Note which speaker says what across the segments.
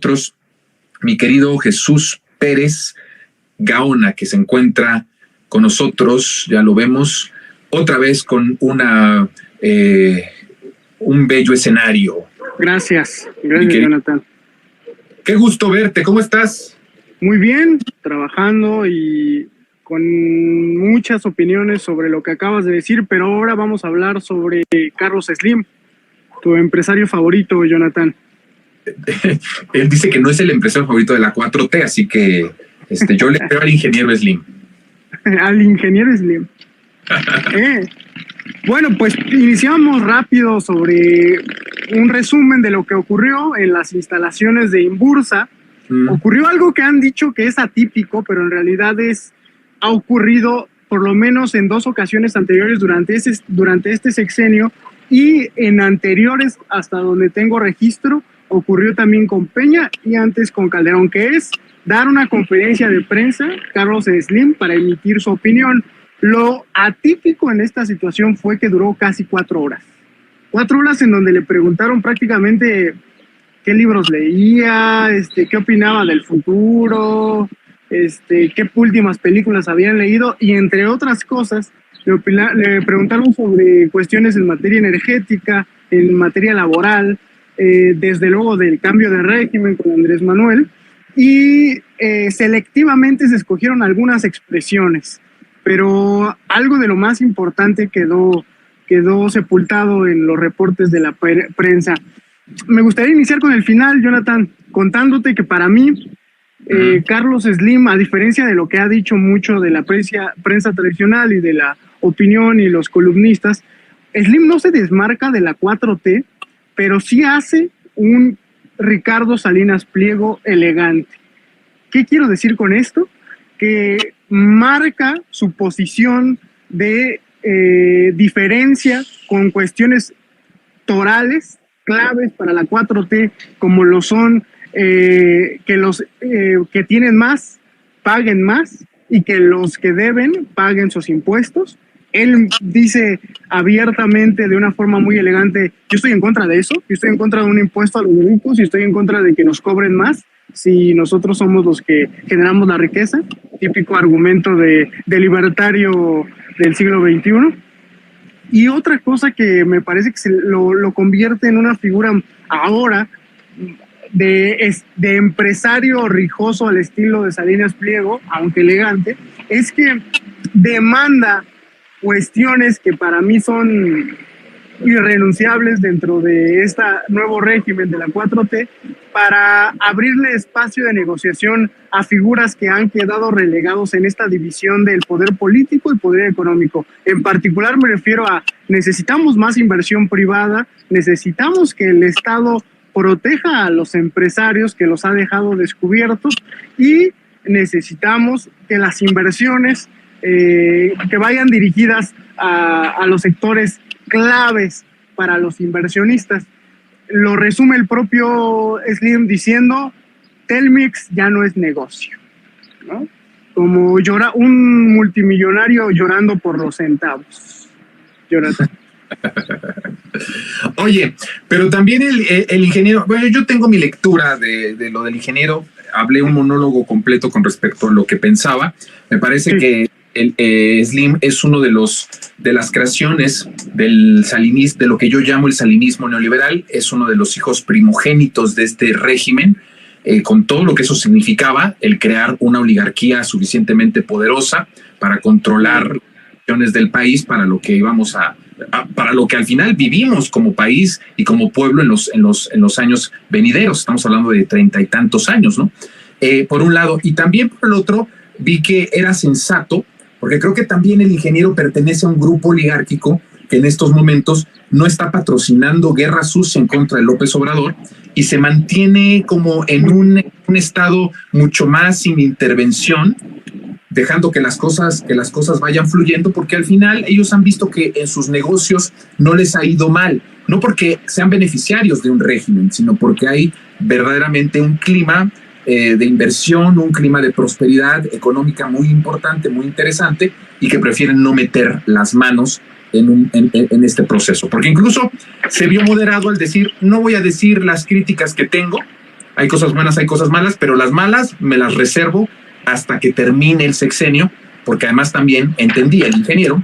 Speaker 1: nosotros mi querido Jesús Pérez Gaona, que se encuentra con nosotros, ya lo vemos, otra vez con un bello escenario.
Speaker 2: Gracias, Jonathan.
Speaker 1: Qué gusto verte, ¿cómo estás?
Speaker 2: Muy bien, trabajando y con muchas opiniones sobre lo que acabas de decir, pero ahora vamos a hablar sobre Carlos Slim, tu empresario favorito, Jonathan.
Speaker 1: Él dice que no es el empresario favorito de la 4T, así que yo le creo al ingeniero Slim.
Speaker 2: Al ingeniero Slim. Bueno, pues iniciamos rápido sobre un resumen de lo que ocurrió en las instalaciones de Imbursa. Ocurrió algo que han dicho que es atípico, pero en realidad ha ocurrido por lo menos en 2 ocasiones anteriores durante este sexenio, y en anteriores, hasta donde tengo registro, ocurrió también con Peña y antes con Calderón, que es dar una conferencia de prensa, Carlos Slim, para emitir su opinión. Lo atípico en esta situación fue que duró casi 4 horas. 4 horas en donde le preguntaron prácticamente qué libros leía, qué opinaba del futuro, qué últimas películas habían leído, y entre otras cosas le preguntaron sobre cuestiones en materia energética, en materia laboral, desde luego del cambio de régimen con Andrés Manuel, y selectivamente se escogieron algunas expresiones, pero algo de lo más importante quedó sepultado en los reportes de la prensa. Me gustaría iniciar con el final, Jonathan, contándote que para mí Carlos Slim, a diferencia de lo que ha dicho mucho de la prensa tradicional y de la opinión y los columnistas, Slim no se desmarca de la 4T, pero sí hace un Ricardo Salinas Pliego elegante. ¿Qué quiero decir con esto? Que marca su posición de diferencia con cuestiones torales claves para la 4T, como lo son que los que tienen más paguen más y que los que deben paguen sus impuestos. Él dice abiertamente, de una forma muy elegante: yo estoy en contra de eso, yo estoy en contra de un impuesto a los ricos y estoy en contra de que nos cobren más si nosotros somos los que generamos la riqueza. Típico argumento de libertario del siglo XXI. Y otra cosa que me parece que lo convierte en una figura ahora de empresario rijoso al estilo de Salinas Pliego, aunque elegante, es que demanda cuestiones que para mí son irrenunciables dentro de este nuevo régimen de la 4T, para abrirle espacio de negociación a figuras que han quedado relegados en esta división del poder político y poder económico. En particular me refiero a: necesitamos más inversión privada, necesitamos que el Estado proteja a los empresarios que los ha dejado descubiertos, y necesitamos que las inversiones que vayan dirigidas a los sectores claves para los inversionistas. Lo resume el propio Slim diciendo: Telmex ya no es negocio, ¿no? Como un multimillonario llorando por los centavos. Jonathan.
Speaker 1: Oye, pero también el ingeniero, bueno, yo tengo mi lectura de lo del ingeniero, hablé un monólogo completo con respecto a lo que pensaba. Me parece que Slim es uno de las creaciones del salinismo, de lo que yo llamo el salinismo neoliberal. Es uno de los hijos primogénitos de este régimen, con todo lo que eso significaba, el crear una oligarquía suficientemente poderosa para controlar las regiones del país, para lo que para lo que al final vivimos como país y como pueblo en los años venideros. Estamos hablando de 30 y tantos años, ¿no? Por un lado, y también por el otro, vi que era sensato, porque creo que también el ingeniero pertenece a un grupo oligárquico que en estos momentos no está patrocinando guerra sucia en contra de López Obrador y se mantiene como en un estado mucho más sin intervención, dejando que las cosas vayan fluyendo, porque al final ellos han visto que en sus negocios no les ha ido mal, no porque sean beneficiarios de un régimen, sino porque hay verdaderamente un clima de inversión, un clima de prosperidad económica muy importante, muy interesante, y que prefieren no meter las manos en este proceso, porque incluso se vio moderado al decir: no voy a decir las críticas que tengo hay cosas buenas, hay cosas malas, pero las malas me las reservo hasta que termine el sexenio, porque además también entendía el ingeniero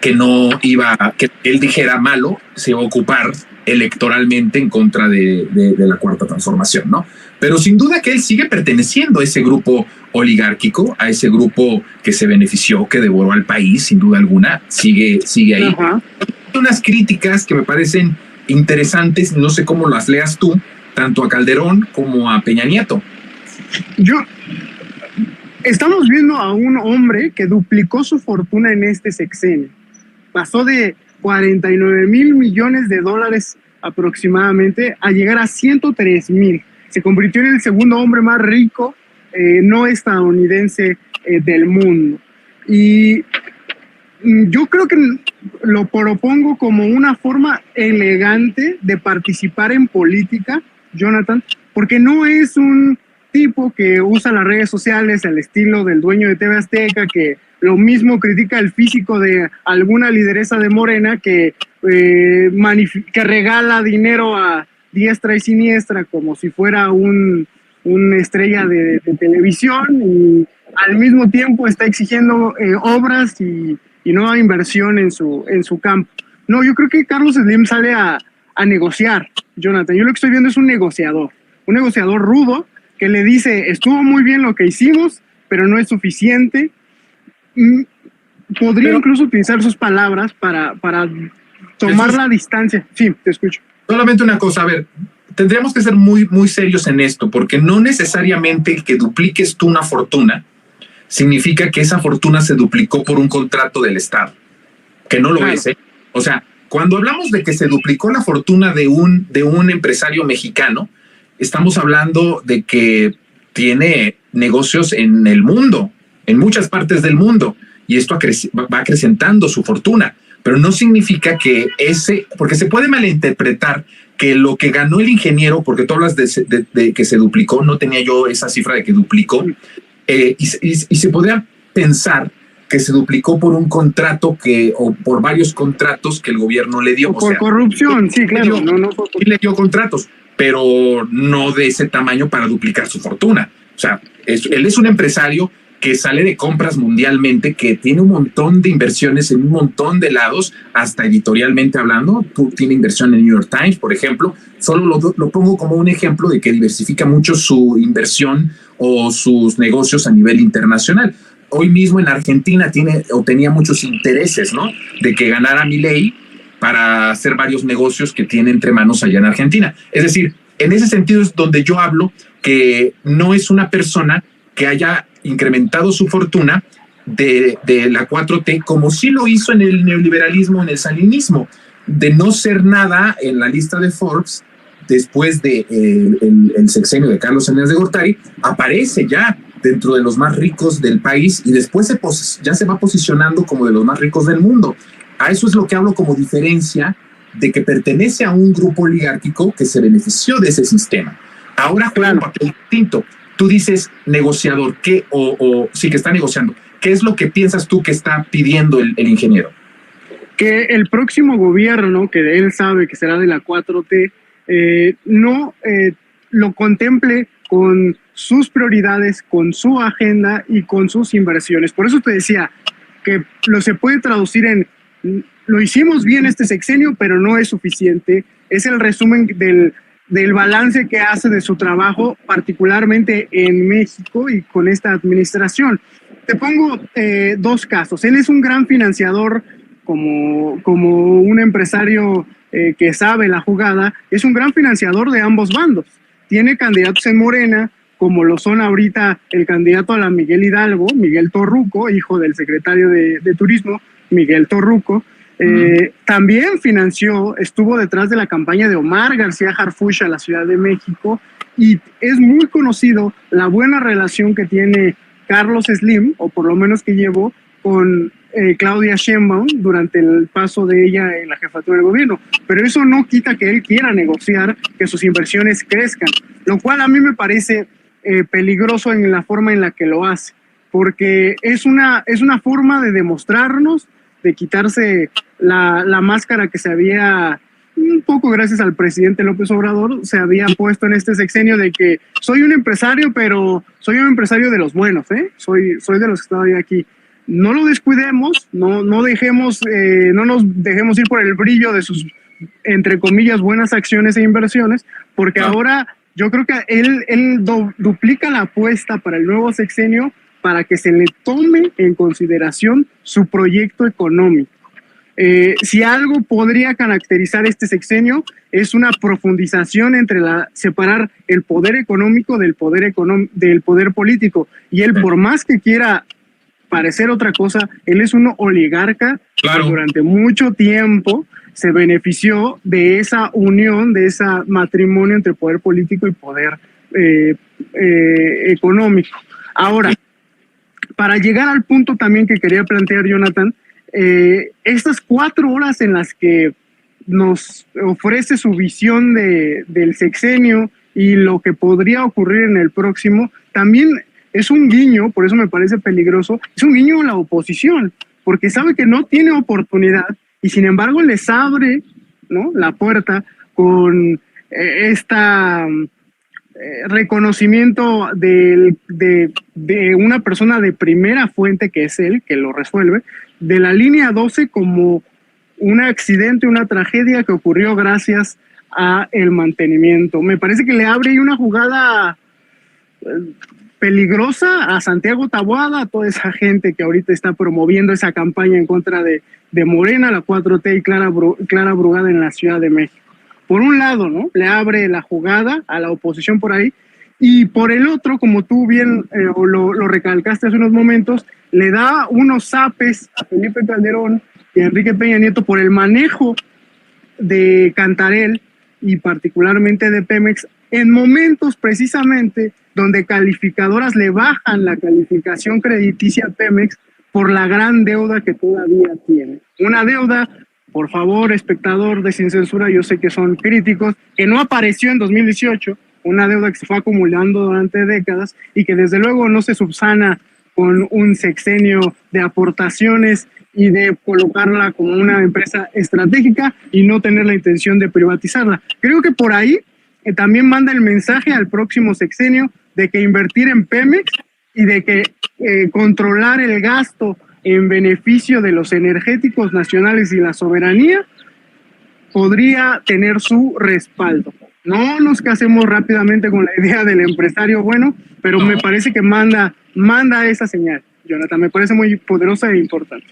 Speaker 1: que no iba, que él dijera malo, se iba a ocupar electoralmente en contra de la Cuarta Transformación, ¿no? Pero sin duda que él sigue perteneciendo a ese grupo oligárquico, a ese grupo que se benefició, que devoró al país, sin duda alguna, sigue ahí. Hay unas críticas que me parecen interesantes, no sé cómo las leas tú, tanto a Calderón como a Peña Nieto.
Speaker 2: Estamos viendo a un hombre que duplicó su fortuna en este sexenio. Pasó de 49,000 millones de dólares aproximadamente a llegar a 103,000. Se convirtió en el segundo hombre más rico no estadounidense del mundo. Y yo creo que lo propongo como una forma elegante de participar en política, Jonathan, porque no es un tipo que usa las redes sociales al estilo del dueño de TV Azteca, que lo mismo critica el físico de alguna lideresa de Morena que regala dinero a diestra y siniestra como si fuera una estrella de televisión, y al mismo tiempo está exigiendo obras y nueva inversión en su campo. No, yo creo que Carlos Slim sale a negociar, Jonathan. Yo lo que estoy viendo es un negociador rudo que le dice, estuvo muy bien lo que hicimos, pero no es suficiente. Podría incluso utilizar sus palabras para tomar la distancia. Sí, te escucho.
Speaker 1: Solamente una cosa, a ver, tendríamos que ser muy, muy serios en esto, porque no necesariamente que dupliques tú una fortuna significa que esa fortuna se duplicó por un contrato del Estado, que no lo es, ¿eh? O sea, cuando hablamos de que se duplicó la fortuna de un empresario mexicano, estamos hablando de que tiene negocios en el mundo, en muchas partes del mundo, y esto va acrecentando su fortuna, pero no significa que porque se puede malinterpretar que lo que ganó el ingeniero, porque tú hablas de que se duplicó, no tenía yo esa cifra de que duplicó, y se podría pensar que se duplicó por un contrato o por varios contratos que el gobierno le dio.
Speaker 2: O por corrupción, sí, claro.
Speaker 1: Y le dio contratos, pero no de ese tamaño para duplicar su fortuna. O sea, él es un empresario que sale de compras mundialmente, que tiene un montón de inversiones en un montón de lados, hasta editorialmente hablando. Tiene inversión en New York Times, por ejemplo. Solo lo pongo como un ejemplo de que diversifica mucho su inversión o sus negocios a nivel internacional. Hoy mismo en Argentina tenía muchos intereses, ¿no? De que ganara Milei para hacer varios negocios que tiene entre manos allá en Argentina. Es decir, en ese sentido es donde yo hablo que no es una persona que haya incrementado su fortuna de la 4T, como sí lo hizo en el neoliberalismo, en el salinismo, de no ser nada en la lista de Forbes después de el sexenio de Carlos Salinas de Gortari, aparece ya dentro de los más ricos del país y después ya se va posicionando como de los más ricos del mundo. A eso es lo que hablo como diferencia de que pertenece a un grupo oligárquico que se benefició de ese sistema. Ahora juega un papel distinto. Tú dices negociador, sí que está negociando. ¿Qué es lo que piensas tú que está pidiendo el ingeniero?
Speaker 2: Que el próximo gobierno, que él sabe que será de la 4T, no lo contemple con sus prioridades, con su agenda y con sus inversiones. Por eso te decía que se puede traducir en lo hicimos bien este sexenio, pero no es suficiente. Es el resumen del balance que hace de su trabajo, particularmente en México y con esta administración. Te pongo dos casos. Él es un gran financiador, como un empresario que sabe la jugada, es un gran financiador de ambos bandos. Tiene candidatos en Morena, como lo son ahorita el candidato a la Miguel Hidalgo, Miguel Torruco, hijo del secretario de Turismo, Miguel Torruco. También estuvo detrás de la campaña de Omar García Harfuch a la Ciudad de México, y es muy conocido la buena relación que tiene Carlos Slim, o por lo menos que llevó, con Claudia Sheinbaum durante el paso de ella en la jefatura del gobierno. Pero eso no quita que él quiera negociar, que sus inversiones crezcan, lo cual a mí me parece peligroso en la forma en la que lo hace, porque es una forma de demostrarnos, de quitarse la máscara que se había un poco gracias al presidente López Obrador, se había puesto en este sexenio de que soy un empresario, pero soy un empresario de los buenos, soy de los que están aquí. No lo descuidemos, no nos dejemos ir por el brillo de sus, entre comillas, buenas acciones e inversiones, porque ahora yo creo que él duplica la apuesta para el nuevo sexenio para que se le tome en consideración su proyecto económico. Si algo podría caracterizar este sexenio es una profundización entre separar el poder económico del poder político, y él, por más que quiera parecer otra cosa, él es un oligarca.
Speaker 1: Claro.
Speaker 2: Que durante mucho tiempo se benefició de esa unión, de ese matrimonio entre poder político y poder económico. Ahora, para llegar al punto también que quería plantear Jonathan, estas 4 horas en las que nos ofrece su visión del sexenio y lo que podría ocurrir en el próximo, también es un guiño, por eso me parece peligroso, es un guiño a la oposición, porque sabe que no tiene oportunidad y sin embargo les abre, ¿no?, la puerta con esta reconocimiento de una persona de primera fuente, que es él, que lo resuelve, de la línea 12 como un accidente, una tragedia que ocurrió gracias a el mantenimiento. Me parece que le abre una jugada peligrosa a Santiago Taboada, a toda esa gente que ahorita está promoviendo esa campaña en contra de Morena, la 4T y Clara Brugada en la Ciudad de México. Por un lado, ¿no?, le abre la jugada a la oposición por ahí, y por el otro, como tú bien lo recalcaste hace unos momentos, le da unos zapes a Felipe Calderón y a Enrique Peña Nieto por el manejo de Cantarell y particularmente de Pemex en momentos precisamente donde calificadoras le bajan la calificación crediticia a Pemex por la gran deuda que todavía tiene. Una deuda, por favor, espectador de Sin Censura, yo sé que son críticos, que no apareció en 2018, una deuda que se fue acumulando durante décadas y que desde luego no se subsana con un sexenio de aportaciones y de colocarla como una empresa estratégica y no tener la intención de privatizarla. Creo que por ahí también manda el mensaje al próximo sexenio de que invertir en Pemex y de que controlar el gasto en beneficio de los energéticos nacionales y la soberanía podría tener su respaldo. No nos casemos rápidamente con la idea del empresario bueno, pero me parece que manda esa señal, Jonathan, me parece muy poderosa e importante.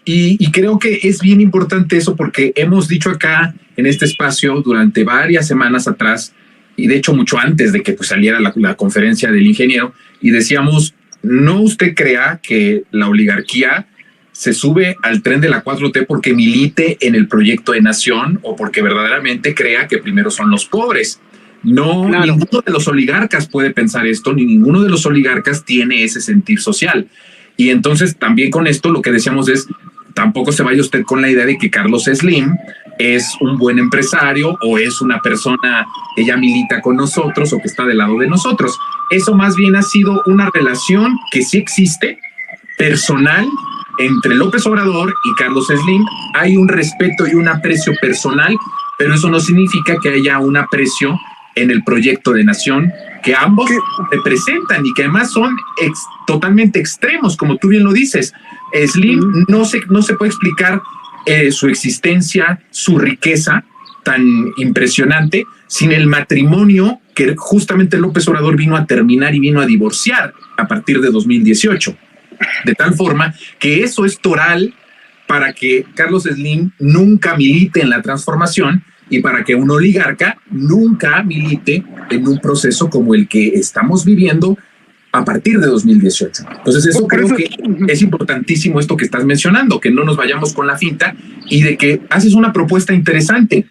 Speaker 1: Y creo que es bien importante eso, porque hemos dicho acá en este espacio durante varias semanas atrás, y de hecho mucho antes de que saliera la conferencia del ingeniero, y decíamos, no usted crea que la oligarquía se sube al tren de la 4T porque milite en el proyecto de nación o porque verdaderamente crea que primero son los pobres. No, claro. Ninguno de los oligarcas puede pensar esto, ni ninguno de los oligarcas tiene ese sentir social. Y entonces también con esto lo que decíamos es, tampoco se vaya usted con la idea de que Carlos Slim es un buen empresario o es una persona que ya milita con nosotros o que está del lado de nosotros. Eso más bien ha sido una relación que sí existe, personal, entre López Obrador y Carlos Slim. Hay un respeto y un aprecio personal, pero eso no significa que haya un aprecio en el proyecto de nación que ambos representan y que además son totalmente extremos, como tú bien lo dices. Slim no se puede explicar su existencia, su riqueza tan impresionante sin el matrimonio que justamente López Obrador vino a terminar y vino a divorciar a partir de 2018. De tal forma que eso es toral para que Carlos Slim nunca milite en la transformación y para que un oligarca nunca milite en un proceso como el que estamos viviendo a partir de 2018. Entonces eso creo que es importantísimo esto que estás mencionando, que no nos vayamos con la finta y de que haces una propuesta interesante.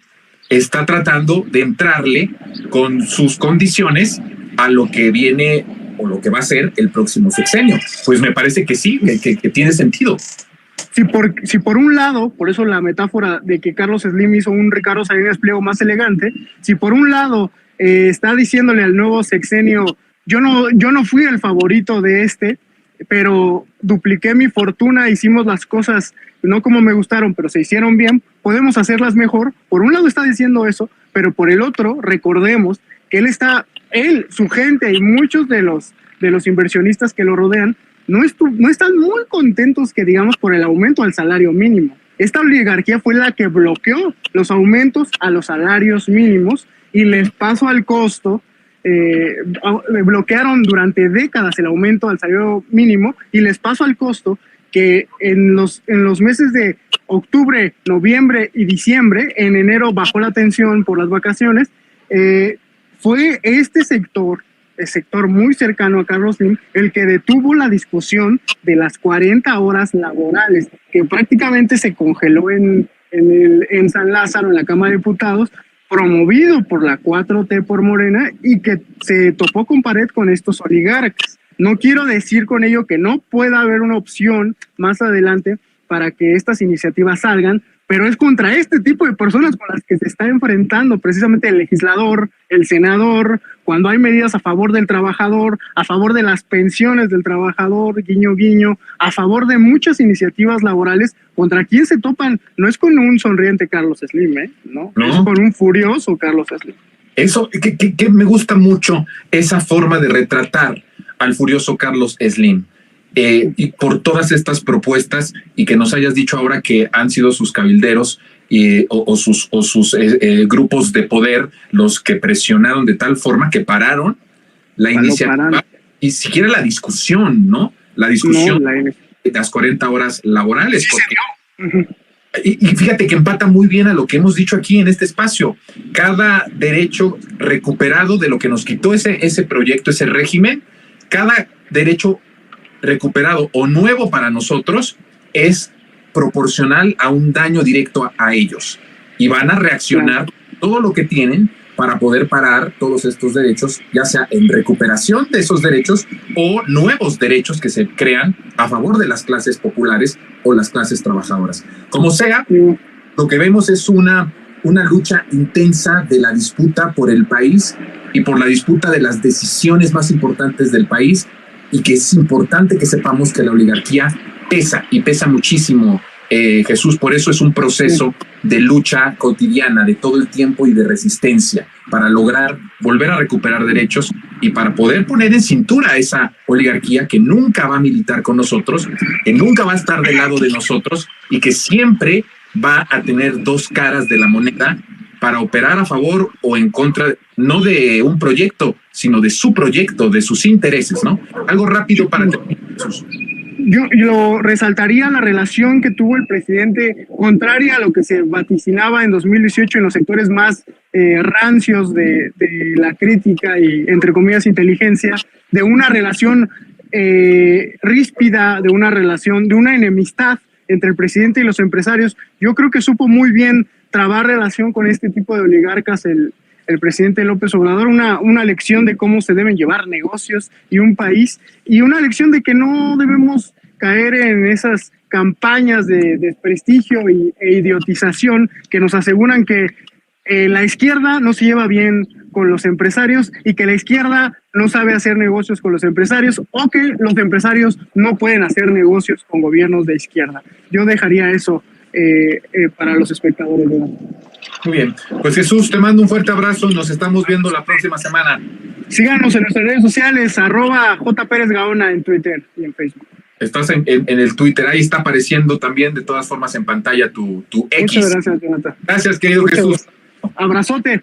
Speaker 1: Está tratando de entrarle con sus condiciones a lo que viene o lo que va a ser el próximo sexenio. Pues me parece que sí, que tiene sentido.
Speaker 2: Si por un lado, por eso la metáfora de que Carlos Slim hizo un Ricardo Salinas Pliego más elegante, si por un lado está diciéndole al nuevo sexenio, yo no fui el favorito de pero dupliqué mi fortuna, hicimos las cosas no como me gustaron, pero se hicieron bien, podemos hacerlas mejor. Por un lado está diciendo eso, pero por el otro, recordemos que él, su gente y muchos de los inversionistas que lo rodean no están muy contentos, que digamos, por el aumento al salario mínimo. Esta oligarquía fue la que bloqueó los aumentos a los salarios mínimos y les pasó al costo. Bloquearon durante décadas el aumento al salario mínimo y les pasó al costo que en los meses de octubre, noviembre y diciembre, en enero bajó la tensión por las vacaciones. Fue este sector, el sector muy cercano a Carlos Slim, el que detuvo la discusión de las 40 horas laborales, que prácticamente se congeló en San Lázaro, en la Cámara de Diputados, promovido por la 4T, por Morena, y que se topó con pared con estos oligarcas. No quiero decir con ello que no pueda haber una opción más adelante para que estas iniciativas salgan, pero es contra este tipo de personas con las que se está enfrentando precisamente el legislador, el senador, cuando hay medidas a favor del trabajador, a favor de las pensiones del trabajador, guiño, guiño, a favor de muchas iniciativas laborales. Contra quién se topan, no es con un sonriente Carlos Slim, ¿no? Es con un furioso Carlos Slim.
Speaker 1: Eso, que me gusta mucho esa forma de retratar al furioso Carlos Slim. Y por todas estas propuestas, y que nos hayas dicho ahora que han sido sus cabilderos o sus grupos de poder los que presionaron de tal forma que pararon la iniciativa y siquiera la discusión, ¿no? La discusión de las 40 horas laborales. Sí, porque, y fíjate que empata muy bien a lo que hemos dicho aquí en este espacio. Cada derecho recuperado de lo que nos quitó ese proyecto, ese régimen, cada derecho recuperado o nuevo para nosotros es proporcional a un daño directo a ellos, y van a reaccionar todo lo que tienen para poder parar todos estos derechos, ya sea en recuperación de esos derechos o nuevos derechos que se crean a favor de las clases populares o las clases trabajadoras. Como sea, lo que vemos es una lucha intensa de la disputa por el país y por la disputa de las decisiones más importantes del país, y que es importante que sepamos que la oligarquía pesa, y pesa muchísimo, Jesús. Por eso es un proceso de lucha cotidiana, de todo el tiempo y de resistencia, para lograr volver a recuperar derechos y para poder poner en cintura a esa oligarquía que nunca va a militar con nosotros, que nunca va a estar del lado de nosotros y que siempre va a tener dos caras de la moneda para operar a favor o en contra, no de un proyecto, sino de su proyecto, de sus intereses, ¿no? Algo rápido para terminar, Jesús.
Speaker 2: Yo resaltaría la relación que tuvo el presidente, contraria a lo que se vaticinaba en 2018 en los sectores más rancios de la crítica y, entre comillas, inteligencia, de una relación ríspida, de una relación, de una enemistad entre el presidente y los empresarios. Yo creo que supo muy bien trabar relación con este tipo de oligarcas el presidente López Obrador, una lección de cómo se deben llevar negocios y un país, y una lección de que no debemos caer en esas campañas de desprestigio e idiotización que nos aseguran que la izquierda no se lleva bien con los empresarios y que la izquierda no sabe hacer negocios con los empresarios, o que los empresarios no pueden hacer negocios con gobiernos de izquierda. Yo dejaría eso para los espectadores.
Speaker 1: Muy bien, pues Jesús, te mando un fuerte abrazo, nos estamos viendo la próxima semana.
Speaker 2: Síganos en nuestras redes sociales, @JPérezGaona en Twitter y en Facebook.
Speaker 1: Estás en el Twitter, ahí está apareciendo también de todas formas en pantalla tu X.
Speaker 2: Muchas gracias, Jonathan.
Speaker 1: Gracias, querido Jesús.
Speaker 2: Abrazote.